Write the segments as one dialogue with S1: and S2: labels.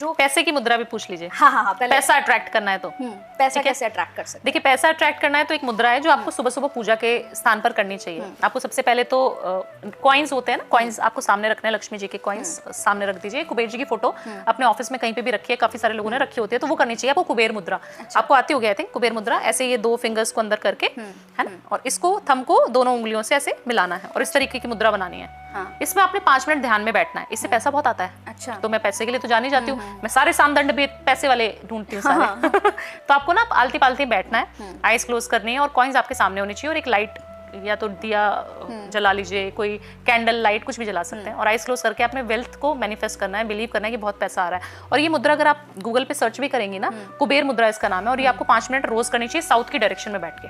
S1: जो पैसे की मुद्रा भी पूछ लीजिए।
S2: हाँ हाँ हाँ, पहले
S1: पैसा अट्रैक्ट करना है तो
S2: पैसा कैसे अट्रैक्ट कर सकते
S1: देखिए, पैसा अट्रैक्ट करना है तो एक मुद्रा है जो आपको सुबह सुबह पूजा के स्थान पर करनी चाहिए। आपको सबसे पहले तो कॉइन्स होते हैं ना, कॉइन्स आपको सामने रखने हैं, लक्ष्मी जी के कॉइन्स सामने रख दीजिए। कुबेर जी की फोटो अपने ऑफिस में कहीं पे भी रखी है, काफी सारे लोगों ने रखी होती है, तो वो करनी चाहिए आपको। कुबेर मुद्रा आपको आती होगी आई थिंक। कुबेर मुद्रा ऐसे ये 2 फिंगर्स को अंदर करके है ना, और इसको थंब को दोनों उंगलियों से ऐसे मिलाना है और इस तरीके की मुद्रा बनानी है। इसमें आपने 5 मिनट ध्यान में बैठना है, इससे पैसा बहुत आता है।
S2: अच्छा,
S1: तो मैं पैसे के लिए तो जानी जाती हूँ, मैं सारे सामदंड भी पैसे वाले ढूंढती हूँ सारे। तो आपको ना आलती पालती बैठना है, आईज क्लोज करनी है और कॉइन्स आपके सामने होनी चाहिए और एक लाइट या तो दिया जला लीजिए, कोई कैंडल लाइट कुछ भी जला सकते हैं और आईज क्लोज करके अपने वेल्थ को मैनिफेस्ट करना है, बिलीव करना है कि बहुत पैसा आ रहा है। और ये मुद्रा अगर आप गूगल पे सर्च भी करेंगी ना, कुबेर मुद्रा इसका नाम है, और ये आपको 5 मिनट रोज करनी चाहिए साउथ की डायरेक्शन में बैठ के,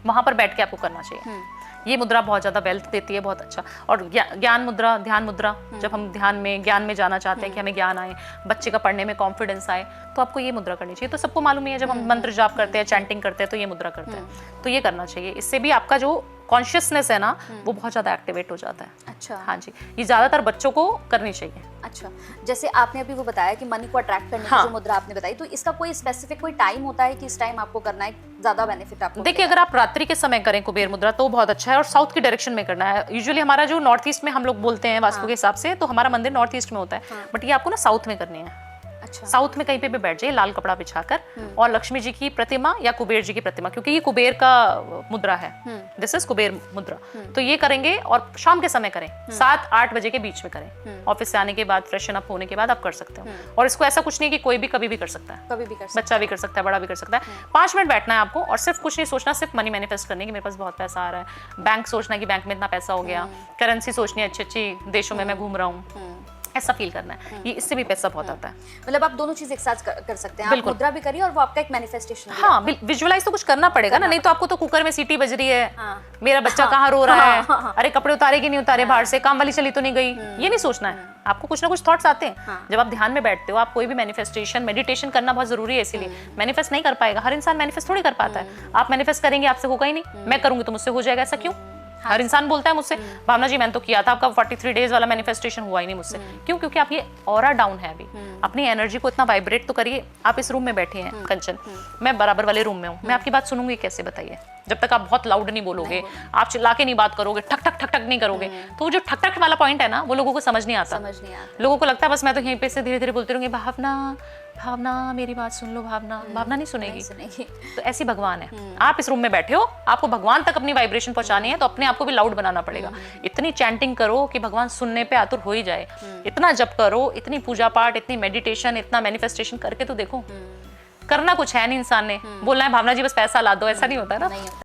S1: वहां पर बैठ के आपको करना चाहिए। ये मुद्रा बहुत ज्यादा वेल्थ देती है, बहुत अच्छा। और ज्ञान मुद्रा, ध्यान मुद्रा, जब हम ध्यान में ज्ञान में जाना चाहते हैं कि हमें ज्ञान आए, बच्चे का पढ़ने में कॉन्फिडेंस आए, तो आपको ये मुद्रा करनी चाहिए। तो सबको मालूम ही है, जब हम मंत्र जाप करते हैं, चैंटिंग करते हैं, तो ये मुद्रा करते हैं, तो ये करना चाहिए। इससे भी आपका जो कॉन्शियसनेस है ना, वो बहुत ज्यादा एक्टिवेट हो जाता है।
S2: अच्छा,
S1: हाँ जी, ये ज्यादातर बच्चों को करनी चाहिए।
S2: अच्छा, जैसे आपने अभी वो बताया कि मनी को अट्रैक्ट करने की जो मुद्रा आपने बताई, तो इसका कोई स्पेसिफिक कोई टाइम होता है कि इस टाइम आपको करना है, ज्यादा बेनिफिट आपको?
S1: देखिए, अगर आप रात्रि के समय करें कुबेर मुद्रा तो बहुत अच्छा है और साउथ की डायरेक्शन में करना है। यूजुअली हमारा जो नॉर्थ ईस्ट में हम लोग बोलते हैं वास्तु के हिसाब से, तो हमारा मंदिर नॉर्थ ईस्ट में होता है, बट ये आपको ना साउथ में करनी है।
S2: अच्छा,
S1: साउथ में कहीं पे भी बैठ जाइए लाल कपड़ा बिछाकर, और लक्ष्मी जी की प्रतिमा या कुबेर जी की प्रतिमा, क्योंकि ये कुबेर का मुद्रा है, दिस इज कुबेर मुद्रा, तो ये करेंगे और शाम के समय करें, 7-8 बजे के बीच में करें। ऑफिस से आने के बाद, फ्रेशन अप होने के बाद आप कर सकते हो। और इसको ऐसा कुछ नहीं कि कोई भी कभी भी कर सकता है,
S2: कभी भी कर सकता
S1: बच्चा भी कर सकता है, बड़ा भी कर सकता है। 5 मिनट बैठना है आपको और सिर्फ कुछ नहीं सोचना, सिर्फ मनी मैनिफेस्ट करने की मेरे पास बहुत पैसा आ रहा है, बैंक सोचना कि बैंक में इतना पैसा हो गया, करेंसी सोचनी अच्छी अच्छी देशों में मैं घूम रहा हूँ, ऐसा फील करना है। ये इससे भी पैसा बहुत आता है।
S2: मतलब आप दोनों चीज एक साथ कर सकते हैं, आप मुद्रा भी करिए और वो आपका एक मैनिफेस्टेशन है।
S1: हाँ, विजुअलाइज तो कुछ करना पड़ेगा ना, नहीं तो आपको तो कुकर में सीटी बज रही है, मेरा बच्चा कहाँ रो रहा है, अरे कपड़े उतारे कि नहीं उतारे बाहर से, काम वाली चली तो नहीं गई, ये नहीं सोचना है। आपको कुछ ना कुछ थॉट्स आते हैं जब आप ध्यान में बैठते हो। आप कोई भी मैनिफेस्टेशन, मेडिटेशन करना बहुत जरूरी है, इसीलिए मैनिफेस्ट नहीं कर पाएगा हर इंसान, मैनिफेस्ट थोड़ी कर पाता है। आप मैनिफेस्ट करेंगे आपसे होगा ही नहीं, मैं करूंगी तो मुझसे हो जाएगा, ऐसा क्यों? हर इंसान बोलता है मुझसे, भावना जी मैंने तो किया था, आपका 43 डेज वाला मैनिफेस्टेशन हुआ ही नहीं मुझसे। क्यों? क्योंकि आप ये ऑरा डाउन है अभी, अपनी एनर्जी को इतना वाइब्रेट तो करिए। आप इस रूम में बैठे हैं कंचन, मैं बराबर वाले रूम में हूँ, मैं आपकी बात सुनूंगी कैसे, बताइए? जब तक आप बहुत लाउड नहीं बोलोगे, आप चिल्ला के नहीं बात करोगे, ठक ठक ठक ठक नहीं करोगे, तो वो जो ठक ठक वाला पॉइंट है ना, वो लोगों को समझ नहीं आता। लोगों को लगता है बस मैं तो यहीं पे से धीरे धीरे बोलती रहूंगी, भावना भावना मेरी बात सुन लो, भावना भावना नहीं सुनेगी। तो ऐसी भगवान है। आप इस रूम में बैठे हो, आपको भगवान तक अपनी वाइब्रेशन पहुंचानी है, तो अपने आप को भी लाउड बनाना पड़ेगा। इतनी चैंटिंग करो कि भगवान सुनने पे आतुर हो ही जाए, इतना जप करो, इतनी पूजा पाठ, इतनी मेडिटेशन, इतना मैनिफेस्टेशन करके तो देखो। करना कुछ है नहीं इंसान ने, बोलना है भावना जी बस पैसा ला दो, ऐसा नहीं होता ना।